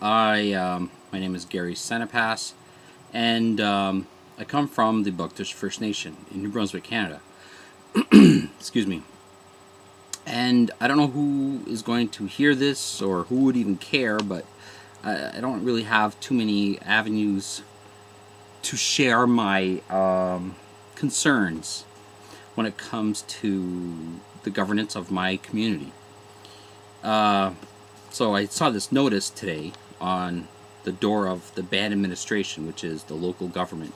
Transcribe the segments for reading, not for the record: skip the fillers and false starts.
My name is Gary Senepass, and I come from the Bugtush First Nation in New Brunswick, Canada. Excuse me. And I don't know who is going to hear this or who would even care, but I don't really have too many avenues to share my concerns when it comes to the governance of my community. So I saw this notice today on the door of the band administration, which is the local government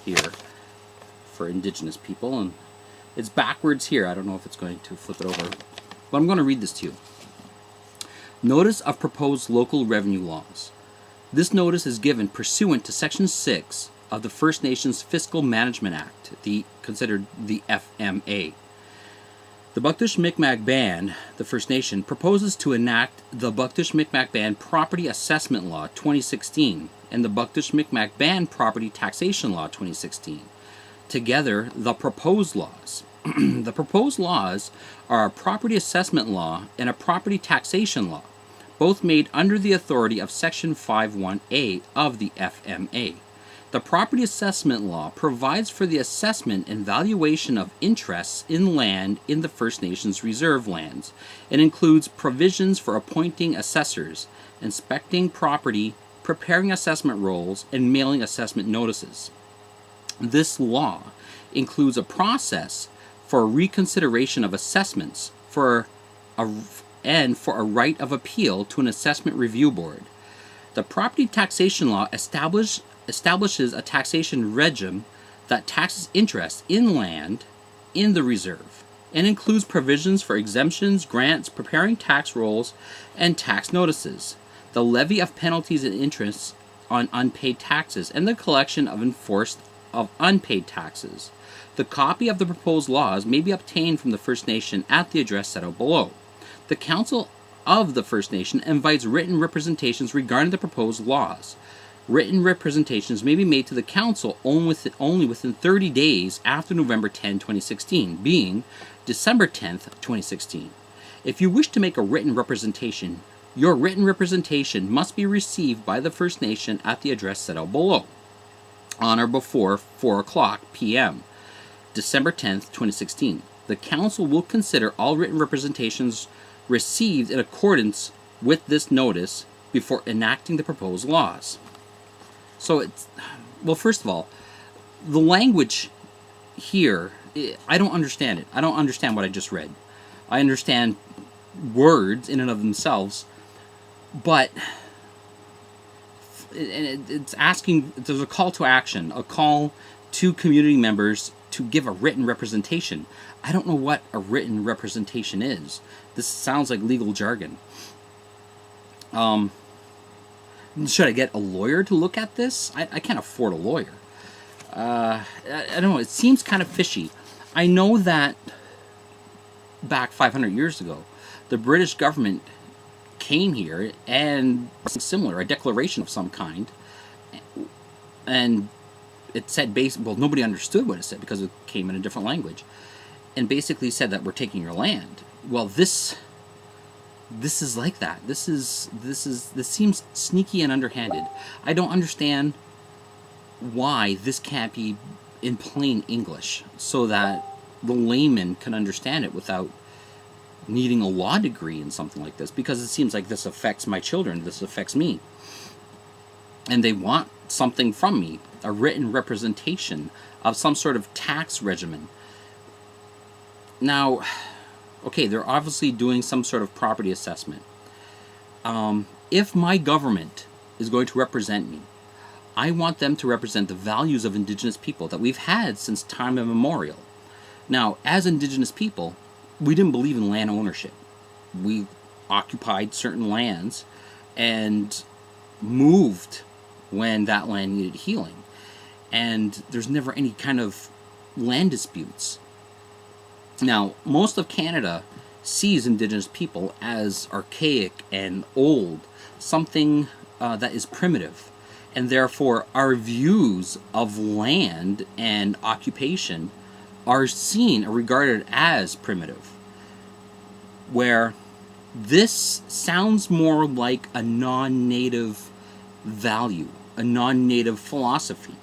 here for Indigenous people, and it's backwards here. I don't know if it's going to flip it over, but I'm going to read this to you. Notice of proposed local revenue laws. This notice is given pursuant to Section 6 of the First Nations Fiscal Management Act, considered the FMA. The Bugtush Mi'kmaq Band, the First Nation, proposes to enact the Bugtush Mi'kmaq Band Property Assessment Law 2016 and the Bugtush Mi'kmaq Band Property Taxation Law 2016. Together, the proposed laws. The proposed laws are a property assessment law and a property taxation law, both made under the authority of Section 51A of the FMA. The property assessment law provides for the assessment and valuation of interests in land in the First Nations reserve lands and includes provisions for appointing assessors, inspecting property, preparing assessment rolls, and mailing assessment notices. This law includes a process for reconsideration of assessments and for a right of appeal to an assessment review board. The property taxation law establishes a taxation regime that taxes interest in land in the reserve and includes provisions for exemptions, grants, preparing tax rolls, and tax notices, the levy of penalties and interests on unpaid taxes, and the collection of unpaid taxes. The copy of the proposed laws may be obtained from the First Nation at the address set out below. The Council of the First Nation invites written representations regarding the proposed laws. Written representations may be made to the Council only within 30 days after November 10, 2016, being December 10, 2016. If you wish to make a written representation, your written representation must be received by the First Nation at the address set out below, on or before 4 o'clock p.m., December 10, 2016. The Council will consider all written representations received in accordance with this notice before enacting the proposed laws. So first of all, the language here, I don't understand it. I don't understand what I just read. I understand words in and of themselves, but it's asking, there's a call to action, a call to community members to give a written representation. I don't know what a written representation is. This sounds like legal jargon. Should I get a lawyer to look at this? I can't afford a lawyer. I don't know, it seems kind of fishy. I know that back 500 years ago, the British government came here and similar, a declaration of some kind, and it said nobody understood what it said because it came in a different language, and basically said that we're taking your land. Well, this is like that. This seems sneaky and underhanded. I don't understand why this can't be in plain English so that the layman can understand it without needing a law degree in something like this, because it seems like this affects my children, this affects me. And they want something from me, a written representation of some sort of tax regimen. Now, okay, they're obviously doing some sort of property assessment. If my government is going to represent me, I want them to represent the values of Indigenous people that we've had since time immemorial. Now, as Indigenous people, we didn't believe in land ownership. We occupied certain lands and moved when that land needed healing. And there's never any kind of land disputes. Now, most of Canada sees Indigenous people as archaic and old, something that is primitive. And therefore, our views of land and occupation are seen or regarded as primitive. Where This sounds more like a non-native value, a non-native philosophy.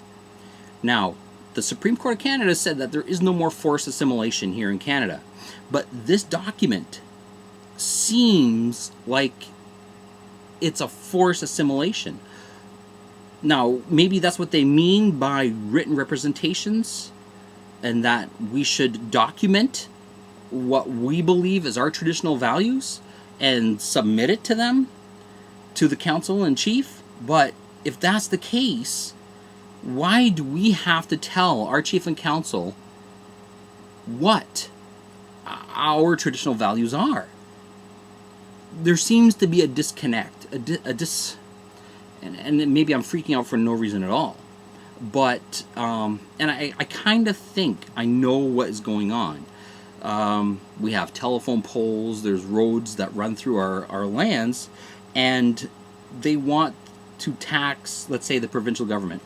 Now, the Supreme Court of Canada said that there is no more forced assimilation here in Canada, but this document seems like it's a forced assimilation. Now, maybe that's what they mean by written representations, and that we should document what we believe is our traditional values and submit it to them, to the council in chief. But if that's the case, why do we have to tell our chief and council what our traditional values are? There seems to be a disconnect, and maybe I'm freaking out for no reason at all. But, and I kind of think I know what is going on. We have telephone poles, there's roads that run through our lands, and they want to tax, let's say, the provincial government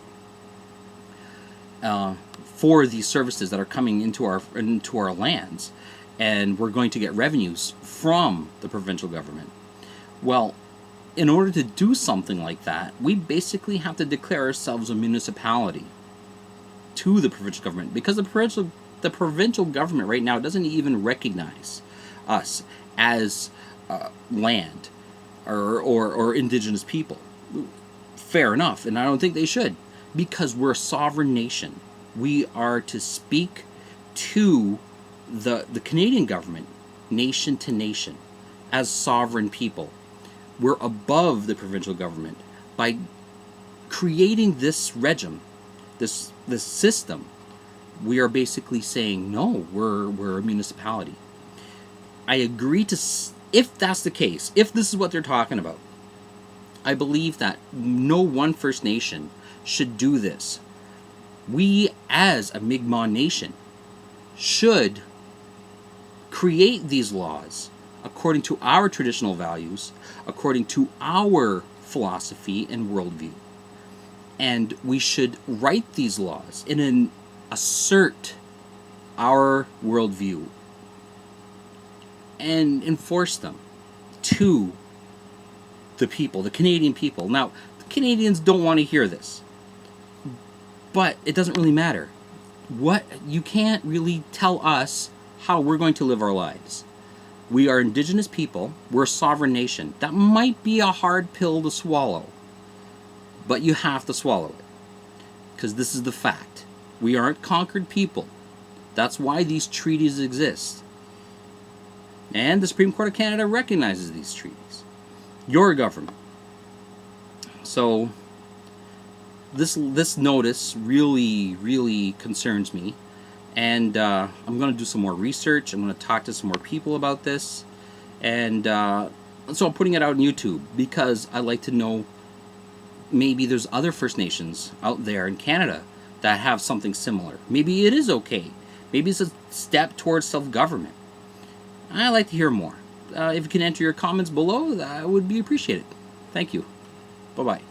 for these services that are coming into our lands, and we're going to get revenues from the provincial government. Well, in order to do something like that, we basically have to declare ourselves a municipality to the provincial government, because the provincial government right now doesn't even recognize us as land or indigenous people. Fair enough, and I don't think they should, because we're a sovereign nation. We are to speak to the Canadian government, nation to nation, as sovereign people. We're above the provincial government. By creating this regime, this system, we are basically saying, no, we're a municipality. I agree to, if that's the case, if this is what they're talking about, I believe that no one First Nation should do this. We, as a Mi'kmaq nation, should create these laws according to our traditional values, according to our philosophy and worldview. And we should write these laws and assert our worldview and enforce them to the people, the Canadian people. Now, the Canadians don't want to hear this, but it doesn't really matter. You can't really tell us how we're going to live our lives. We are Indigenous people. We're a sovereign nation. That might be a hard pill to swallow, but you have to swallow it, because this is the fact. We aren't conquered people. That's why these treaties exist. And the Supreme Court of Canada recognizes these treaties. Your government. So this notice really concerns me. And I'm going to do some more research. I'm going to talk to some more people about this. And so I'm putting it out on YouTube, because I like to know, maybe there's other First Nations out there in Canada that have something similar. Maybe it is okay. Maybe it's a step towards self-government. I'd like to hear more. If you can enter your comments below, that would be appreciated. Thank you. Bye-bye.